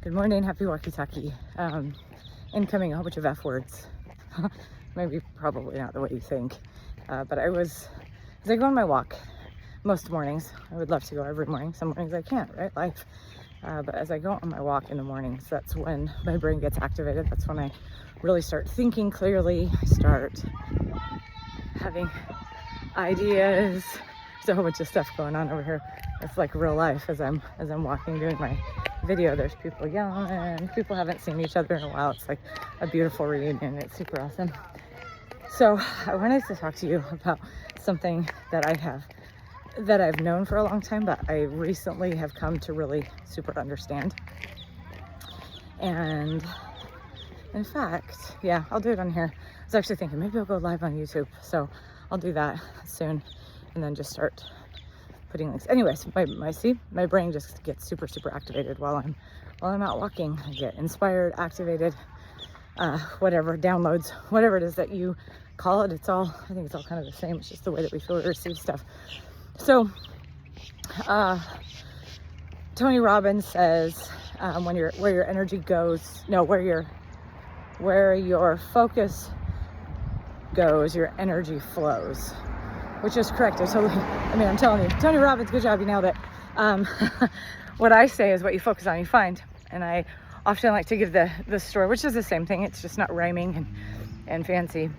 Good morning, happy walkie-talkie. Incoming a whole bunch of F words. Maybe probably not the way you think. But as I go on my walk, most mornings, I would love to go every morning. Some mornings I can't, right? Life. But as I go on my walk in the mornings, that's when my brain gets activated. That's when I really start thinking clearly. I start having ideas. There's a whole bunch of stuff going on over here. It's like real life as I'm walking, doing my video. There's people yelling. People haven't seen each other in a while. It's like a beautiful reunion. It's super awesome. So I wanted to talk to you about something that I've known for a long time, but I recently have come to really super understand. And in fact, yeah, I'll do it on here. I was actually thinking maybe I'll go live on YouTube. So I'll do that soon and then just start putting links. Anyways, my brain just gets super activated while I'm out walking. I get inspired, activated, whatever, downloads, whatever it is that you call it. I think it's all kind of the same. It's just the way that we feel we receive stuff. So Tony Robbins says where your energy goes, no, where your focus goes, your energy flows. Which is correct. I'm telling you, Tony Robbins, good job, you nailed it. What I say is what you focus on, you find. And I often like to give the story, which is the same thing. It's just not rhyming and fancy.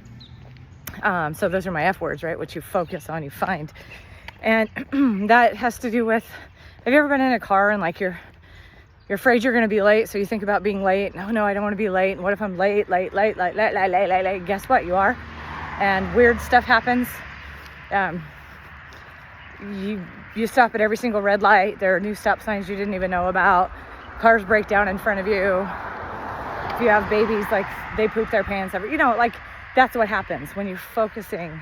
So those are my F words, right? What you focus on, you find. And that has to do with, have you ever been in a car and like you're afraid you're going to be late, so you think about being late. No, I don't want to be late. And what if I'm late? Guess what? You are. And weird stuff happens. You stop at every single red light. There are new stop signs you didn't even know about. Cars break down in front of you. If you have babies, like they poop their pants like that's what happens when you're focusing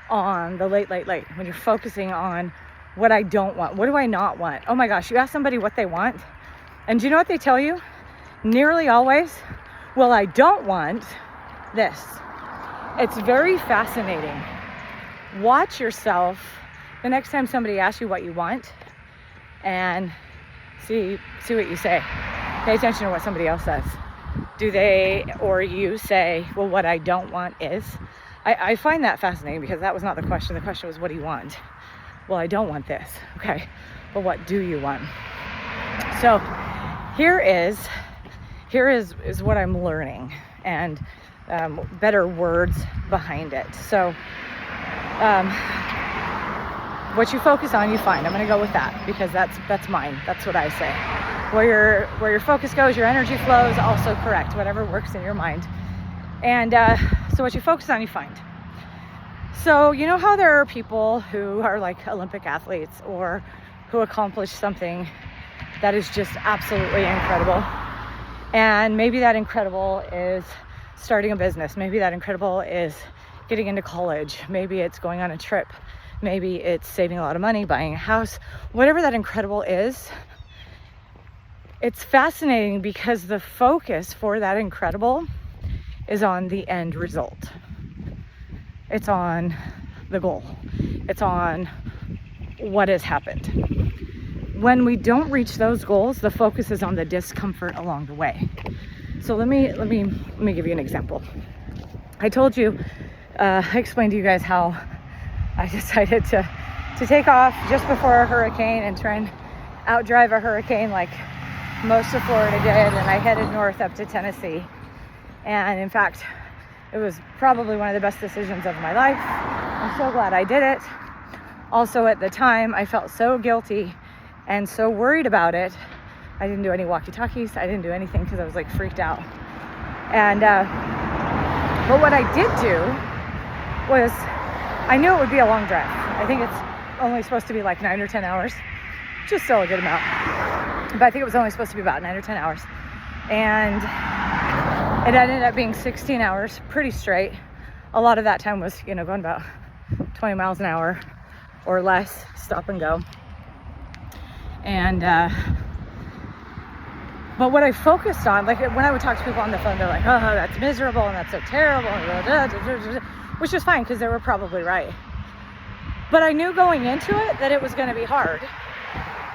on the late, when you're focusing on what I don't want. What do I not want? Oh my gosh, you ask somebody what they want, and do you know what they tell you? Nearly always, well, I don't want this. It's very fascinating. Watch yourself the next time somebody asks you what you want and see what you say. Pay attention to what somebody else says. Do they or you say, well, what I don't want is? I find that fascinating because that was not the question. The question was, what do you want? Well, I don't want this. Okay, but what do you want? So here is what I'm learning, and better words behind it. So what you focus on, you find. I'm going to go with that because that's mine. That's what I say. Where your focus goes, your energy flows. Also correct. Whatever works in your mind. And so what you focus on, you find. So you know how there are people who are like Olympic athletes or who accomplish something that is just absolutely incredible. And maybe that incredible is starting a business. Maybe that incredible is getting into college. Maybe it's going on a trip. Maybe it's saving a lot of money, buying a house. Whatever that incredible is, it's fascinating because the focus for that incredible is on the end result. It's on the goal. It's on what has happened. When we don't reach those goals, the focus is on the discomfort along the way. So let me give you an example. I told you, I explained to you guys how I decided to take off just before a hurricane and try and outdrive a hurricane like most of Florida did, and I headed north up to Tennessee. And in fact, it was probably one of the best decisions of my life. I'm so glad I did it. Also at the time, I felt so guilty and so worried about it. I didn't do any walkie-talkies. I didn't do anything because I was like freaked out. And but what I did do was, I knew it would be a long drive. I think it's only supposed to be like 9 or 10 hours, which is still a good amount. But I think it was only supposed to be about 9 or 10 hours. And it ended up being 16 hours, pretty straight. A lot of that time was, going about 20 miles an hour or less, stop and go. And, but what I focused on, like when I would talk to people on the phone, they're like, oh, that's miserable and that's so terrible, and which is fine because they were probably right. But I knew going into it that it was going to be hard.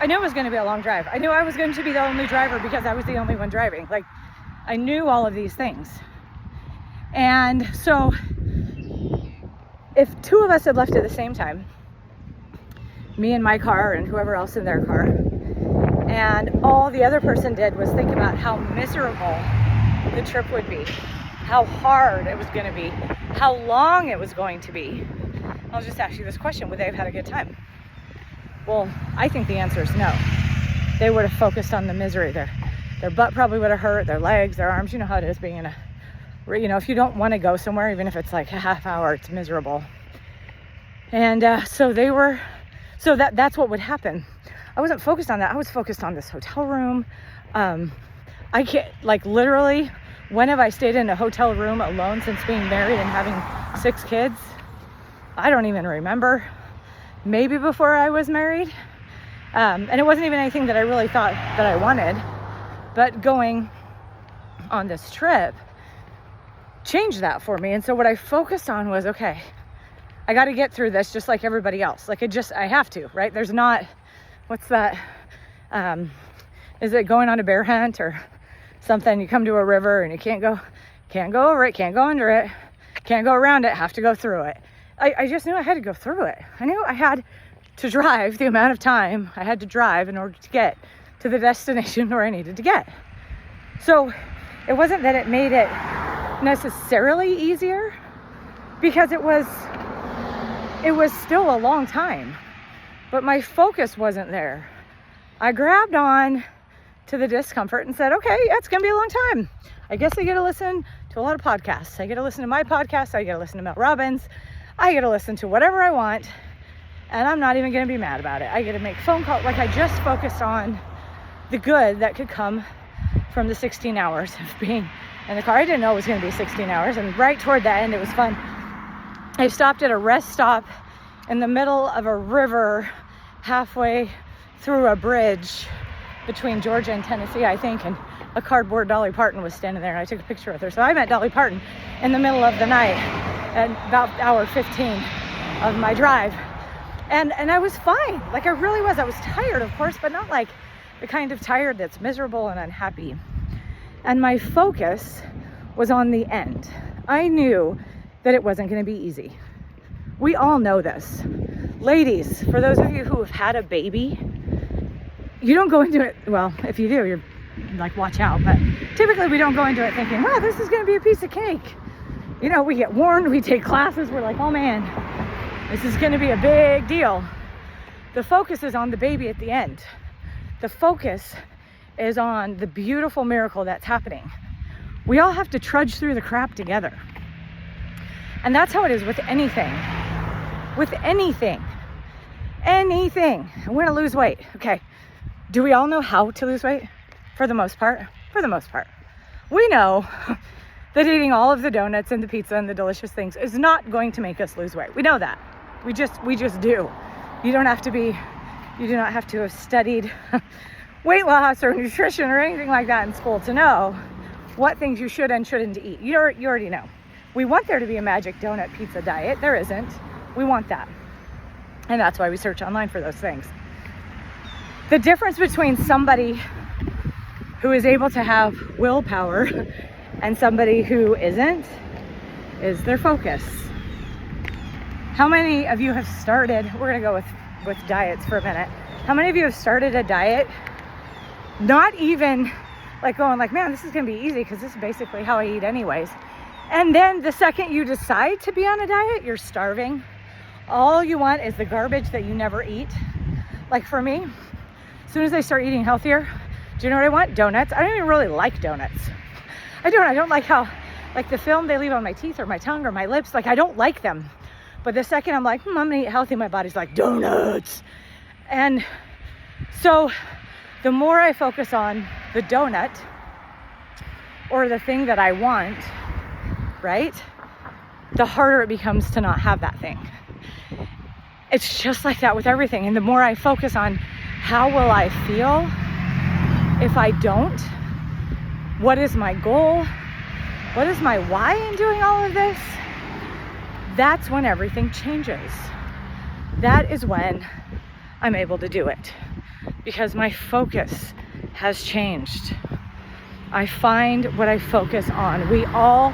I knew it was going to be a long drive. I knew I was going to be the only driver because I was the only one driving. Like, I knew all of these things. And so if two of us had left at the same time, me in my car and whoever else in their car, and all the other person did was think about how miserable the trip would be, how hard it was going to be, how long it was going to be, I'll just ask you this question: would they have had a good time? Well, I think the answer is no. They would have focused on the misery. Their butt probably would have hurt, their legs, their arms. You know how it is being in a, if you don't want to go somewhere, even if it's like a half hour, it's miserable. And so that's what would happen. I wasn't focused on that. I was focused on this hotel room. I can't, like, literally, when have I stayed in a hotel room alone since being married and having 6 kids? I don't even remember. Maybe before I was married. And it wasn't even anything that I really thought that I wanted. But going on this trip changed that for me. And so what I focused on was, okay, I got to get through this just like everybody else. Like, I have to, right? There's not, what's that? Is it going on a bear hunt or something? You come to a river and you can't go over it, can't go under it, can't go around it, have to go through it. I just knew I had to go through it. I knew I had to drive the amount of time I had to drive in order to get to the destination where I needed to get. So it wasn't that it made it necessarily easier, because it was still a long time, but my focus wasn't there. I grabbed on to the discomfort and said, okay, yeah, it's gonna be a long time. I guess I get to listen to a lot of podcasts. I get to listen to my podcast. I get to listen to Mel Robbins. I get to listen to whatever I want, and I'm not even going to be mad about it. I get to make phone calls. Like, I just focused on the good that could come from the 16 hours of being in the car. I didn't know it was going to be 16 hours, and right toward the end, it was fun. I stopped at a rest stop in the middle of a river, halfway through a bridge between Georgia and Tennessee, I think, and a cardboard Dolly Parton was standing there, and I took a picture with her. So I met Dolly Parton in the middle of the night at about hour 15 of my drive. And I was fine. Like, I really was. I was tired, of course, but not like the kind of tired that's miserable and unhappy. And my focus was on the end. I knew that it wasn't going to be easy. We all know this. Ladies, for those of you who have had a baby, you don't go into it, well, if you do, you're like, watch out. But typically we don't go into it thinking, wow, this is going to be a piece of cake. We get warned, we take classes, we're like, oh man, this is going to be a big deal. The focus is on the baby at the end. The focus is on the beautiful miracle that's happening. We all have to trudge through the crap together. And that's how it is with anything. With anything. Anything. I want to lose weight. Okay. Do we all know how to lose weight? For the most part. For the most part. We know that eating all of the donuts and the pizza and the delicious things is not going to make us lose weight. We know that. We just do. You do not have to have studied weight loss or nutrition or anything like that in school to know what things you should and shouldn't eat. You already know. We want there to be a magic donut pizza diet. There isn't. We want that. And that's why we search online for those things. The difference between somebody who is able to have willpower and somebody who isn't is their focus. How many of you have started, we're going to go with diets for a minute. How many of you have started a diet, not even like going like, man, this is going to be easy because this is basically how I eat anyways. And then the second you decide to be on a diet, you're starving. All you want is the garbage that you never eat. Like for me, as soon as I start eating healthier, do you know what I want? Donuts. I don't even really like donuts. I don't like how, like the film they leave on my teeth or my tongue or my lips, like I don't like them. But the second I'm like, I'm gonna eat healthy, my body's like, donuts. And so the more I focus on the donut or the thing that I want, right, the harder it becomes to not have that thing. It's just like that with everything. And the more I focus on how will I feel if I don't, what is my goal, what is my why in doing all of this, that's when everything changes. That is when I'm able to do it. because my focus has changed. I find what I focus on. We all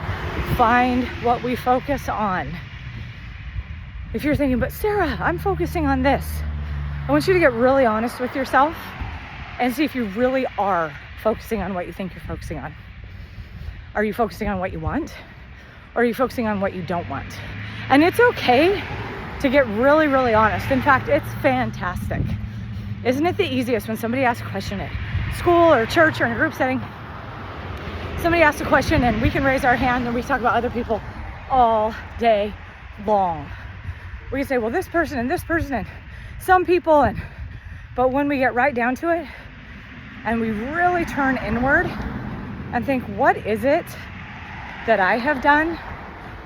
find what we focus on. If you're thinking, but Sarah, I'm focusing on this, I want you to get really honest with yourself and see if you really are focusing on what you think you're focusing on. Are you focusing on what you want? Or are you focusing on what you don't want? And it's okay to get really, really honest. In fact, it's fantastic. Isn't it the easiest when somebody asks a question at school or church or in a group setting? Somebody asks a question and we can raise our hand and we talk about other people all day long. We can say, well, this person and some people, but when we get right down to it and we really turn inward and think, what is it that I have done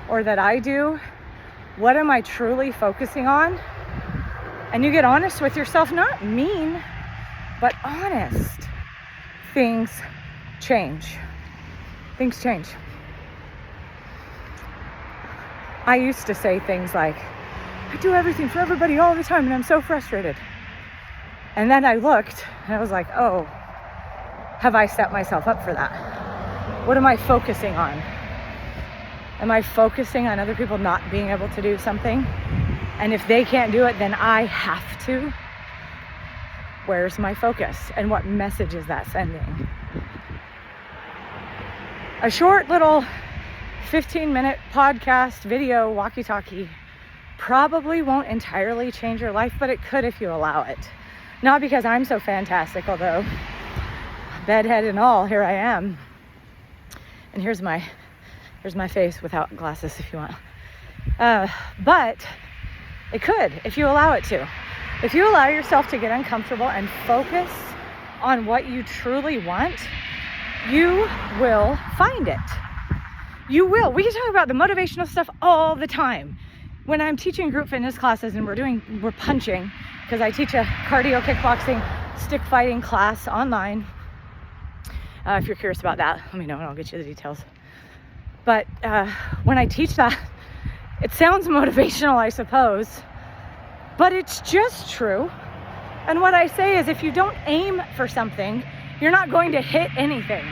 or that I do? What am I truly focusing on? And you get honest with yourself, not mean, but honest. Things change. Things change. I used to say things like, I do everything for everybody all the time and I'm so frustrated. And then I looked and I was like, oh, have I set myself up for that? What am I focusing on? Am I focusing on other people not being able to do something? And if they can't do it, then I have to? Where's my focus? And what message is that sending? A short little 15-minute podcast, video, walkie-talkie probably won't entirely change your life, but it could if you allow it. Not because I'm so fantastic, although bedhead and all, here I am. And here's my face without glasses if you want. But it could if you allow it to. If you allow yourself to get uncomfortable and focus on what you truly want, you will find it. You will. We can talk about the motivational stuff all the time. When I'm teaching group fitness classes and we're punching, because I teach a cardio kickboxing stick fighting class online. If you're curious about that, let me know and I'll get you the details. But when I teach that, it sounds motivational, I suppose, but it's just true. And what I say is if you don't aim for something, you're not going to hit anything.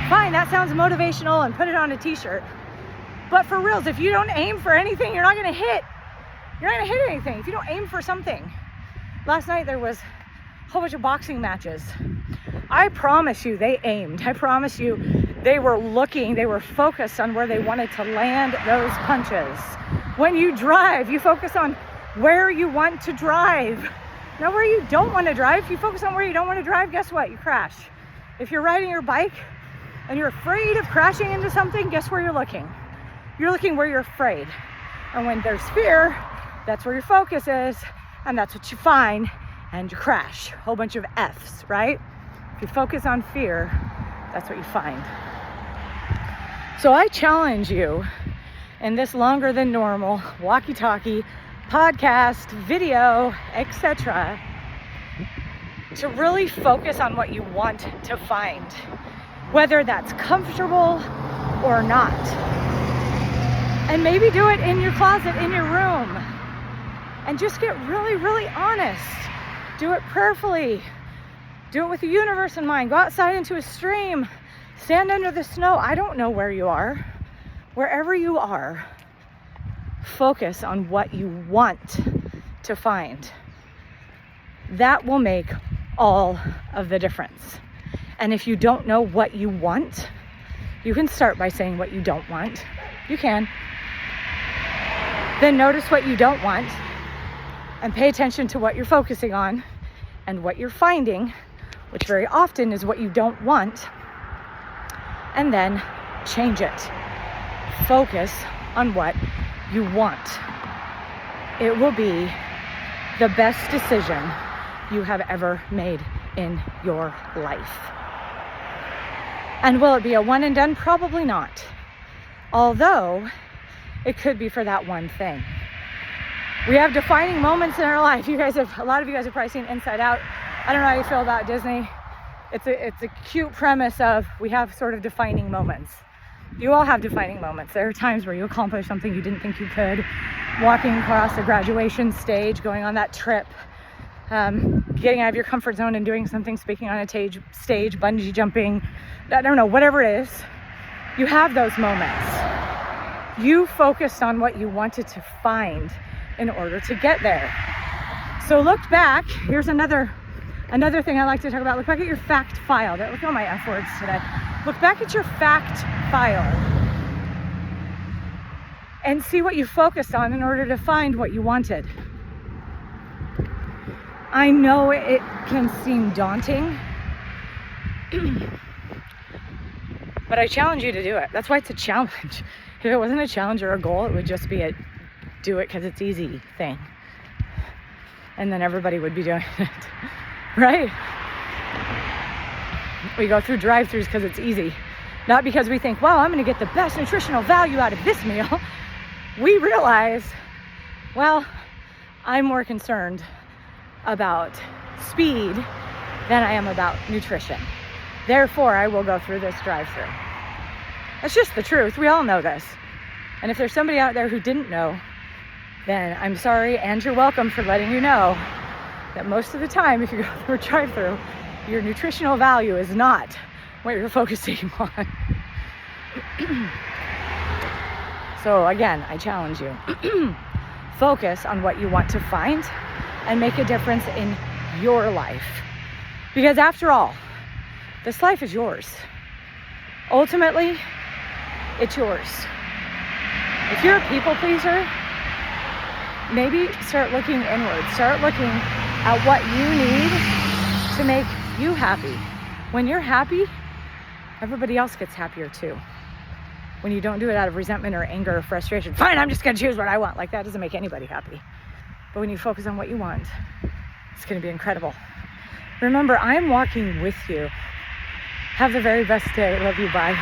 Fine, that sounds motivational and put it on a t-shirt. But for reals, if you don't aim for anything, you're not gonna hit anything if you don't aim for something. Last night there was a whole bunch of boxing matches. I promise you they aimed. I promise you they were looking, they were focused on where they wanted to land those punches. When you drive, you focus on where you want to drive. Not where you don't want to drive. If you focus on where you don't want to drive, guess what? You crash. If you're riding your bike and you're afraid of crashing into something, guess where you're looking? You're looking where you're afraid. And when there's fear, that's where your focus is, and that's what you find, and you crash. A whole bunch of F's, right? If you focus on fear, that's what you find. So I challenge you in this longer than normal walkie-talkie, podcast, video, etc., to really focus on what you want to find, whether that's comfortable or not. And maybe do it in your closet, in your room, and just get really, really honest. Do it prayerfully. Do it with the universe in mind. Go outside into a stream. Stand under the snow. I don't know where you are. Wherever you are, focus on what you want to find. That will make all of the difference. And if you don't know what you want, you can start by saying what you don't want. You can. Then notice what you don't want and pay attention to what you're focusing on and what you're finding, which very often is what you don't want, and then change it. Focus on what you want. It will be the best decision you have ever made in your life. And will it be a one and done? Probably not. Although it could be for that one thing. We have defining moments in our life. A lot of you guys have probably seen Inside Out. I don't know how you feel about Disney. It's a cute premise of we have sort of defining moments. You all have defining moments. There are times where you accomplish something you didn't think you could, walking across a graduation stage, going on that trip, getting out of your comfort zone and doing something, speaking on a stage, bungee jumping, I don't know, whatever it is. You have those moments. You focused on what you wanted to find in order to get there. So look back. Here's another thing I like to talk about. Look back at your fact file. Look at all my F words today. Look back at your fact file and see what you focused on in order to find what you wanted. I know it can seem daunting, but I challenge you to do it. That's why it's a challenge. If it wasn't a challenge or a goal, it would just be a do it because it's easy thing. And then everybody would be doing it, right? We go through drive-thrus because it's easy. Not because we think, wow, I'm going to get the best nutritional value out of this meal. We realize, well, I'm more concerned about speed than I am about nutrition. Therefore, I will go through this drive-thru. That's just the truth. We all know this. And if there's somebody out there who didn't know, then I'm sorry and you're welcome for letting you know that most of the time, if you go through a drive-thru, your nutritional value is not what you're focusing on. So again, I challenge you. Focus on what you want to find and make a difference in your life. Because after all, this life is yours. Ultimately, it's yours. If you're a people pleaser, maybe start looking inward. Start looking at what you need to make you happy. When you're happy, everybody else gets happier too. When you don't do it out of resentment or anger or frustration, fine, I'm just gonna choose what I want. Like that doesn't make anybody happy. But when you focus on what you want, it's gonna be incredible. Remember, I'm walking with you. Have the very best day. Love you. Bye.